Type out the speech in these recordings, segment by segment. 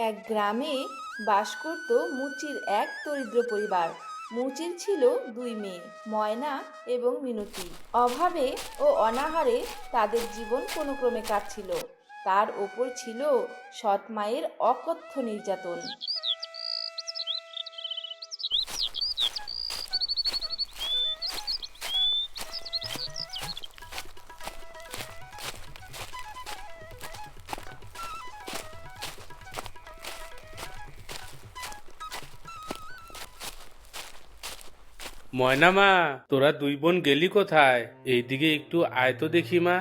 এক গ্রামে বাস করত মুচির এক দরিদ্র পরিবার। মুচির ছিল দুই মেয়ে, ময়না এবং মিনতি। অভাবে ও অনাহারে তাদের জীবন কোনো ক্রমে কাটছিল। তার ওপর ছিল সৎ মায়ের অকথ্য নির্যাতন। ময়না মা, তোরা দুই বোন গেলি কোথায়? এইদিকে একটু আয় তো দেখি মা।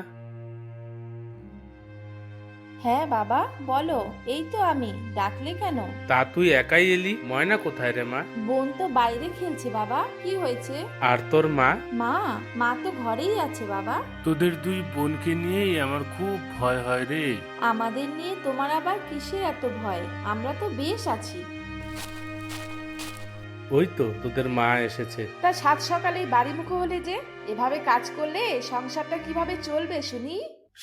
হ্যাঁ বাবা, বলো। এই তো আমি, ডাকলে কেন? তা তুই একাই এলি? ময়না কোথায় রে মা? বোন তো বাইরে খেলছে বাবা। কি হয়েছে? আর তোর মা? মা মা তো ঘরেই আছে বাবা। তোদের দুই বোনকে নিয়েই আমার খুব ভয় হয় রে। আমাদের নিয়ে তোমার আবার কিসের এত ভয়? আমরা তো বেশ আছি। ওই তো তোদের মা এসেছে। তা সাত সকালেই বাড়ি মুখো হলে যে? এভাবে কাজ করলে সংসারটা কিভাবে চলবে শুনি?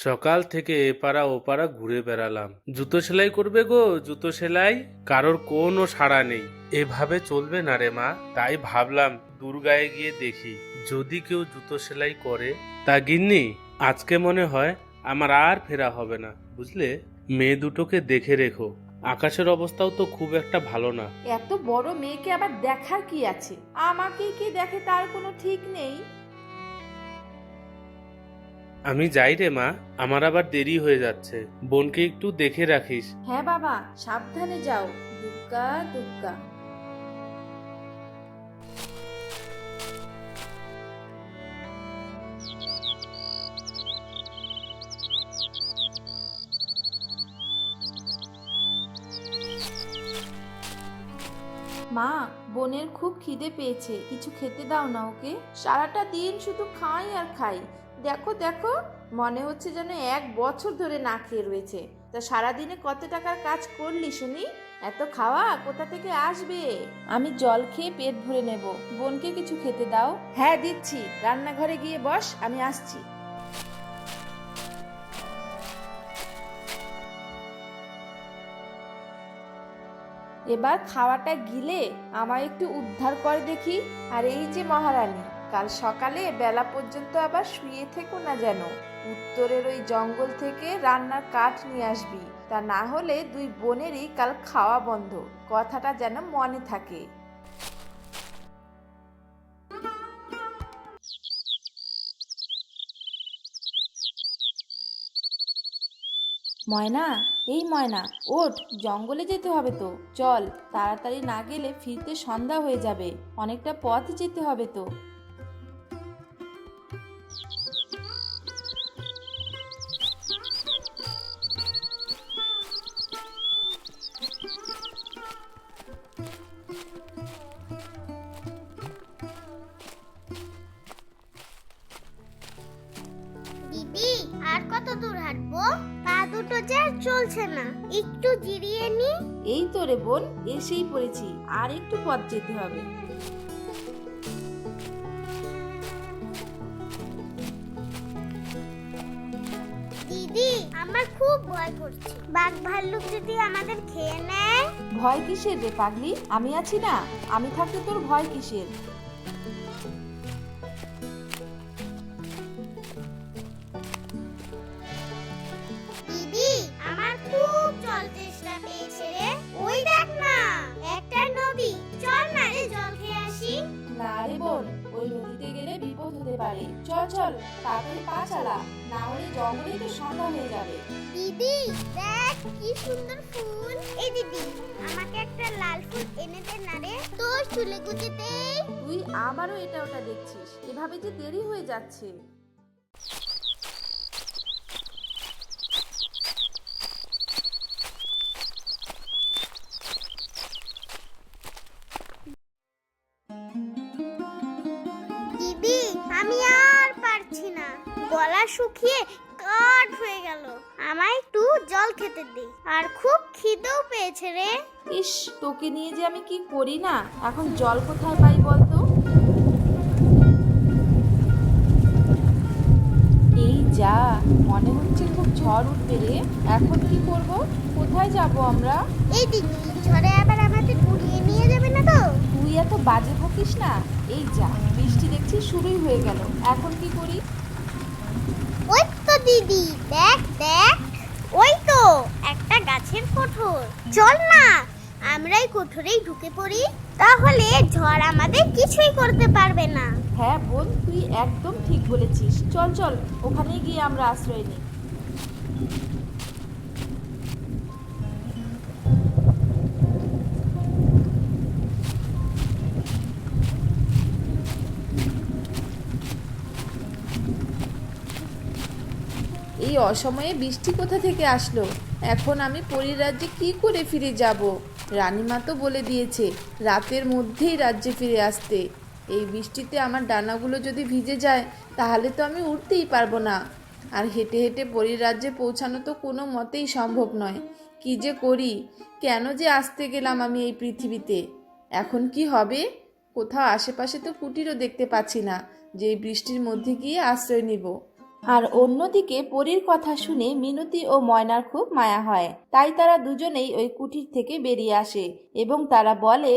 সকাল থেকে এপাড়া ওপাড়া ঘুরে বেড়ালাম। জুতো সেলাই করবে গো, জুতো সেলাই। কারোর কোনো সাড়া নেই। এভাবে চলবে না রে মা। তাই ভাবলাম দুর্গায় গিয়ে দেখি, যদি কেউ জুতো সেলাই করে। তা গিন্নি, আজকে মনে হয় আমার আর ফেরা হবে না, বুঝলে? মেয়ে দুটোকে দেখে রেখো। আকাশের অবস্থাও তো খুব একটা ভালো না। এত বড় মেয়েকে আবার দেখার কি আছে? আমাকে কি দেখে তার কোনো ঠিক নেই। আমি যাই রে মা, আমার আবার দেরি হয়ে যাচ্ছে। বোনকে একটু দেখে রাখিস। হ্যাঁ বাবা, সাবধানে যাও। দুগ্গা দুগ্গা। মা, বোনের খুব খিদে পেয়েছে, কিছু খেতে দাও না ওকে। সারাটা দিন শুধু খাই আর খাই। দেখো দেখো, মনে হচ্ছে যেন 1 বছর ধরে না খেয়ে রয়েছে। তা সারাদিনে কত টাকার কাজ করলি শুনি? এত খাওয়া কোথা থেকে আসবে? আমি জল খেয়ে পেট ভরে নেব। বোনকে কিছু খেতে দাও। হ্যাঁ দিচ্ছি, রান্নাঘরে গিয়ে বস, আমি আসছি। এবার খাওয়াটা গিলে আমায় একটু উদ্ধার করে দেখি। আর এই যে মহারানী, কাল সকালে বেলা পর্যন্ত আবার শুয়ে থেকো না যেন। উত্তরের ওই জঙ্গল থেকে রান্নার কাঠ নিয়ে আসবি। তা না হলে দুই বোনেরই কাল খাওয়া বন্ধ। কথাটা যেন মনে থাকে। ময়না, এই ময়না, ওঠ, জঙ্গলে যেতে হবে তো। চল, তাড়াতাড়ি না গেলে ফিরতে সন্ধ্যা হয়ে যাবে। অনেকটা পথ যেতে হবে তো। দিদি, আর কত দূর হাঁটবো? পা দুটো যে আর চলছে না, একটু জিরিয়ে নি। এই তো রে বোন, এসেই পড়েছি। আর একটু পথ যেতে হবে। দিদি, আমার খুব ভয় করছে। বাঘ ভাল্লুক যদি আমাদের খেয়ে নেয়। ভয় কিসের রে পাগলি? আমি আছি না। আমি থাকতে তোর ভয় কিসের? দিদি, আমার খুব জল তেষ্টা পেয়েছে রে। ওই দেখ না, একটা নদী। চল না রে, জল খেয়ে আসি। না রে বোন, ওই নদীতে গেলে বিপদ হতে পারে। চল চল, তাড়াতাড়ি পা চালা, না হলে জঙ্গলেই তো সন্ধ্যা হয়ে যাবে। দিদি, দেখ কি সুন্দর ফুল। এই দিদি, আমাকে একটা লাল ফুল এনে দে না রে, তোর চুলে গুজে দেই। তুই আবারও এটা ওটা দেখছিস? এভাবে যে দেরি হয়ে যাচ্ছে। দিদি, আমি আর পারছি না, গলা শুকিয়ে কাঠ হয়ে গেল। আমায় একটু জল খেতে দে, আর খুব খিদেও পেয়েছে রে। ইস, তোকে নিয়ে যে আমি কি করি না। এখন জল কোথায় পাই বলতো? এই যা, মনে হচ্ছে খুব ঝড় উঠবে রে। এখন কি করব? কোথায় যাব আমরা? এই দিদি, ঝড়ে আবার আমাদের উড়িয়ে নিয়ে যাবে না তো? তুই এত বাজে বকিস না। এই যা, বৃষ্টি দেখছি শুরুই হয়ে গেল। এখন কি করি? ওই তো দিদি, দেখ দেখ, ওই তো একটা গাছের কোঠর। চল না, আমরা এই কোঠরেই ঢুকে পড়ি, তাহলে ঝড় আমাদের কিছুই করতে পারবে না। হ্যাঁ বোন, তুই একদম ঠিক বলেছিস। চল চল, ওখানে গিয়ে আমরা আশ্রয় নিই। এই অসময়ে বৃষ্টি কোথা থেকে আসলো? এখন আমি পরীর রাজ্যে কি করে ফিরে যাব? রানীমা তো বলে দিয়েছে রাতের মধ্যেই রাজ্যে ফিরে আসতে। এই বৃষ্টিতে আমার ডানাগুলো যদি ভিজে যায় তাহলে তো আমি উঠতেই পারবো না। আর হেঁটে হেঁটে পরীর রাজ্যে পৌঁছানো তো কোনো মতেই সম্ভব নয়। কি যে করি, কেন যে আসতে গেলাম আমি এই পৃথিবীতে? এখন কি হবে? কোথাও আশেপাশে তো কুটিরও দেখতে পাচ্ছি না যে এই বৃষ্টির মধ্যে গিয়ে আশ্রয় নিব। আর অন্যদিকে পরীর কথা শুনে মিনতি ও ময়নার খুব মায়া হয়। তাই তারা দুজনেই ওই কুঠির থেকে বেরিয়ে আসে এবং তারা বলে,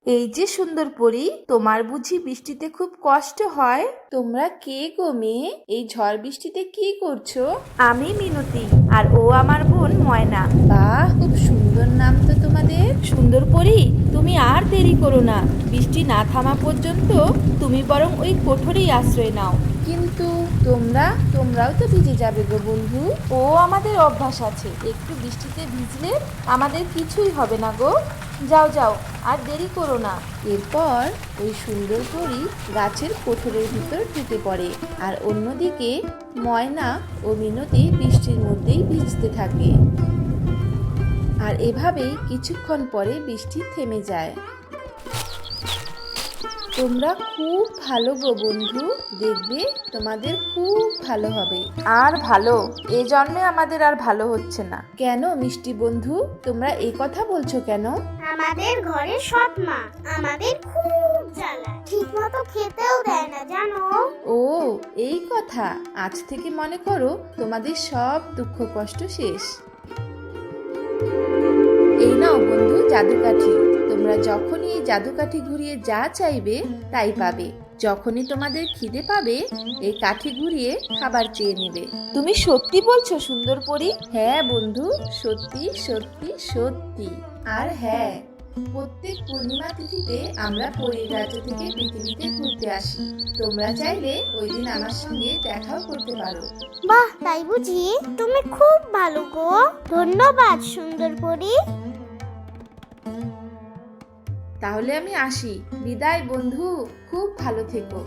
এই যে সুন্দর পরী, তোমার বুঝি বৃষ্টিতে খুব কষ্ট হয়? তোমরা কে গো মেয়ে? এই ঝড় বৃষ্টিতে কি করছো? আমি মিনতি, আর ও আমার বোন ময়না। বাহ, খুব সুন্দর নাম তো তোমাদের। সুন্দর পরী, তুমি আর দেরি করো না। বৃষ্টি না থামা পর্যন্ত তুমি বরং ওই কোঠরেই আশ্রয় নাও। কিন্তু তোমরাও তো ভিজে যাবে গো বন্ধু। ও আমাদের অভ্যাস আছে, একটু বৃষ্টিতে ভিজলে আমাদের কিছুই হবে না গো। যাও যাও, আর দেরি করো না। এরপর ওই সুন্দর পরী গাছের কোঠরের ভিতর ঢুকে পড়ে, আর অন্যদিকে ময়না ও মিনতি বৃষ্টির মধ্যেই ভিজতে থাকে। আর এভাবেই কিছুক্ষণ পরে বৃষ্টি থেমে যায়। তোমরা খুব ভালো গো বন্ধু, দেখবে তোমাদের খুব ভালো হবে। আর ভালো? এ জন্মে আমাদের আর ভালো হচ্ছে না। কেন মিষ্টি বন্ধু, তোমরা এই কথা বলছো কেন? আমাদের ঘরে সৎ মা আমাদের খুব জ্বালায়, ঠিক মতো খেতেও দেয় না জানো। ও, এই কথা। আজ থেকে মনে করো তোমাদের সব দুঃখ কষ্ট শেষ। এই নাও বন্ধু জাদুকাঠি। তোমরা যখনই এই জাদুকাঠি ঘুরিয়ে যা চাইবে তাই পাবে। যখনই তোমাদের খিদে পাবে এই কাঠি ঘুরিয়ে খাবার চেয়ে নেবে। তুমি সত্যি বলছো সুন্দর পরী? হ্যাঁ বন্ধু, সত্যি সত্যি সত্যি। আর হ্যাঁ, প্রত্যেক পূর্ণিমা তিথিতে আমরা পরীর রাজ্য থেকে পৃথিবীতে ঘুরতে আসি। তোমরা চাইলে ওই দিন আমার সঙ্গে দেখাও করতে পারো। বাহ, তাই বুঝি? তুমি খুব ভালো গো, ধন্যবাদ সুন্দর পরী। তাহলে আমি আসি। বিদায় বন্ধু, খুব ভালো থেকো।